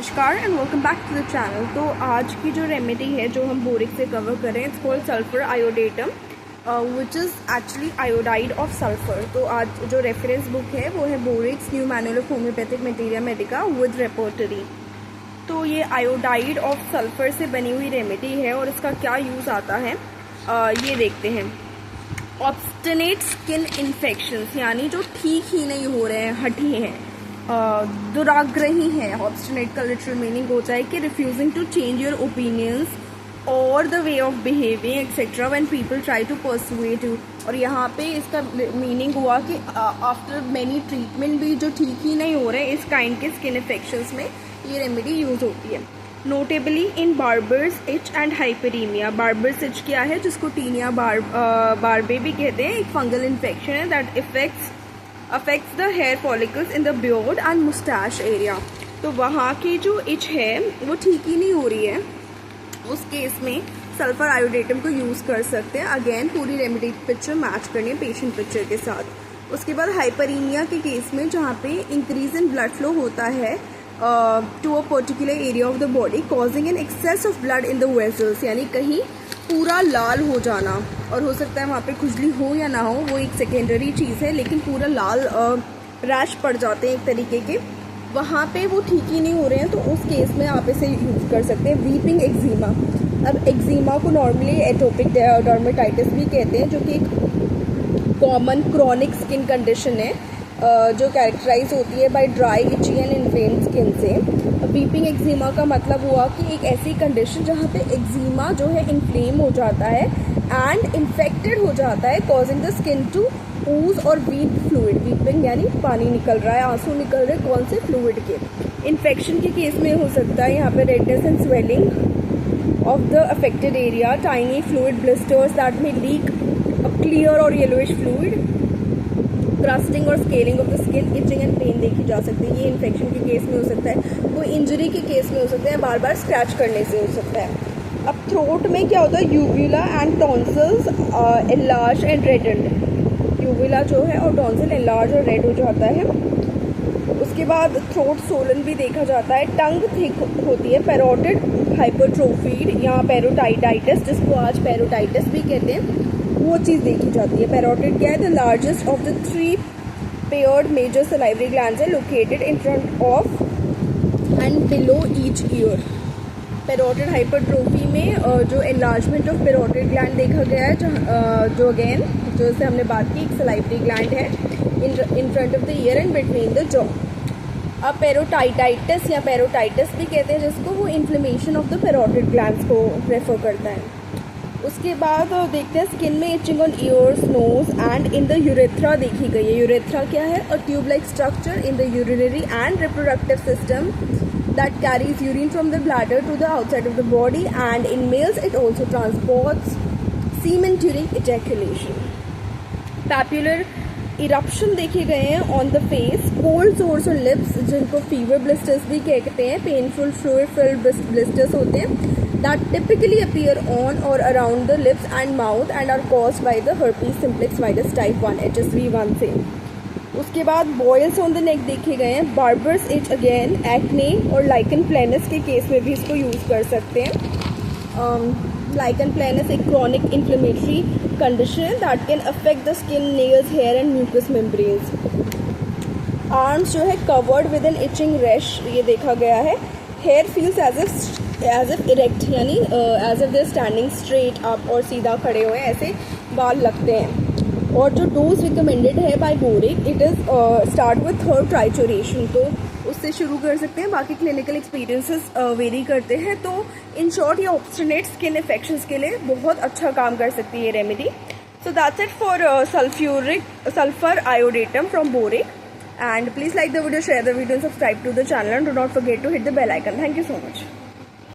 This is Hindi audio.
नमस्कार and welcome back to the channel. तो आज की जो रेमेडी है जो हम बोरिक से कवर करें, it's called sulphur iodatum which is actually iodide of sulphur. तो आज जो रेफरेंस बुक है वो है Boericke's new manual of homoeopathic materia medica with repertory. तो ये आयोडाइड ऑफ सल्फर से बनी हुई रेमेडी है और इसका क्या यूज़ आता है ये देखते हैं। ऑब्स्टिनेट स्किन इन्फेक्शंस, यानी जो ठीक ही नहीं हो रहे हैं, हठी हैं, दुराग्रही हैं। ऑब्स्टिनेट का लिटरल मीनिंग होता है कि refusing to change your opinions और the way of behaving etcetera when people try to persuade you. और यहाँ पे इसका मीनिंग हुआ कि आफ्टर मैनी ट्रीटमेंट भी जो ठीक ही नहीं हो रहे, इस काइंड के स्किन इन्फेक्शंस में ये रेमेडी यूज होती है। Notably in barber's itch and hyperaemia. Barber's itch क्या है, जिसको टीनिया बार्बे भी कहते हैं, एक फंगल इन्फेक्शन है that affects the hair follicles in the beard and moustache area. तो वहाँ की जो इच है वो ठीक ही नहीं हो रही है, उस केस में सल्फर आयोडेटम को यूज़ कर सकते हैं। अगेन पूरी रेमेडी पिक्चर मैच करनी है पेशेंट पिक्चर के साथ। उसके बाद हाइपरीमिया के केस में जहाँ पे इंक्रीज इन ब्लड फ्लो होता है to a particular area of the body causing an excess of blood in the vessels, यानी कहीं पूरा लाल हो जाना, और हो सकता है वहाँ पे खुजली हो या ना हो, वो एक सेकेंडरी चीज़ है, लेकिन पूरा लाल रैश पड़ जाते हैं एक तरीके के, वहाँ पे वो ठीक ही नहीं हो रहे हैं, तो उस केस में आप इसे यूज़ कर सकते हैं। Weeping eczema. अब एक्जिमा को नॉर्मली एटोपिक डर्मेटाइटिस भी कहते हैं, जो कि एक कॉमन क्रॉनिक स्किन कंडीशन है जो कैरेक्टराइज होती है by dry itchy and inflamed skin से। वीपिंग एक्जिमा का मतलब हुआ कि एक ऐसी कंडीशन जहाँ पे एक्जिमा जो है इन्फ्लेम हो जाता है एंड इन्फेक्टेड हो जाता है, causing the skin to ooze और वीप फ्लूइड। वीपिंग यानी पानी निकल रहा है, आंसू निकल रहे, कौन से फ्लूइड के। इन्फेक्शन के केस में हो सकता है यहाँ पे redness and swelling of the affected area, tiny fluid blisters that may leak a clear और येलोइश फ्लूइड, क्रस्टिंग और scaling of the skin, itching and pain देखी जा सकती है। ये इन्फेक्शन के केस में हो सकता है, वो इंजरी के केस में हो सकता है, बार बार स्क्रैच करने से हो सकता है। अब थ्रोट में क्या होता है, यूविला एंड टॉन्सिल्स एनलार्ज एंड रेडेंड। यूविला जो है और टॉन्सिल एनलार्ज और रेड हो जाता है। उसके बाद थ्रोट सोलन भी देखा जाता है। टंग थिक होती है, पैरोटिड हाइपरट्रोफीड या पैरोटाइटाइटिस, जिसको आज पैरोटाइटिस भी कहते हैं, वो चीज़ देखी जाती है। पैरोटिड क्या है, the largest of the 3 paired major salivary glands है located in front of and below each ear. Parotid hypertrophy में जो एनलार्जमेंट ऑफ पैरोटिड ग्लैंड देखा गया है, जो अगेन जैसे हमने बात की, एक सलाइवरी ग्लैंड है in front of the ear and between the jaw. अब पैरोटाइटाइटिस या पैरोटाइटिस भी कहते हैं जिसको, वो inflammation of the parotid glands को रेफर करता है। उसके बाद देखते हैं स्किन में itching on ears, nose and in the urethra देखी गई है। यूरेथ्रा क्या है, a tube like structure in the urinary and reproductive system that carries urine from the bladder to the outside of the body, and in males it also transports semen during ejaculation. Papular eruption देखे गए हैं on the face, cold source और लिप्स, जिनको फीवर ब्लिस्टर्स भी कहते हैं, पेनफुल फ्लूइड फिल्ड ब्लिस्टर्स होते हैं, that typically appear on or around the lips and mouth and are caused by the herpes simplex virus type 1 HSV1 से। उसके बाद बॉयल्स ऑन द नेक देखे गए हैं। बार्बर्स इच अगेन एक्ने और लाइकन प्लेनस के केस में भी इसको यूज़ कर सकते हैं। लाइकन प्लेनस एक क्रॉनिक इन्फ्लेमेटरी कंडीशन है that can affect the skin, nails, hair and mucous membranes. Arms जो है covered with an itching rash, ये देखा गया है। Hair feels as if erect, यानी as if they standing straight up, और सीधा खड़े हुए ऐसे बाल लगते हैं। और जो डोज रिकमेंडेड है by Boericke, it is start with third trituration, तो उससे शुरू कर सकते हैं, बाकी क्लिनिकल एक्सपीरियंसेस वेरी करते हैं। तो इन शॉर्ट ये ऑब्स्टिनेट स्किन इन्फेक्शंस के लिए बहुत अच्छा काम कर सकती है remedy. So that's it for sulphur iodatum from Boericke, and please like the video, share the video, subscribe to the channel, and do not forget to hit the bell icon. Thank you so much.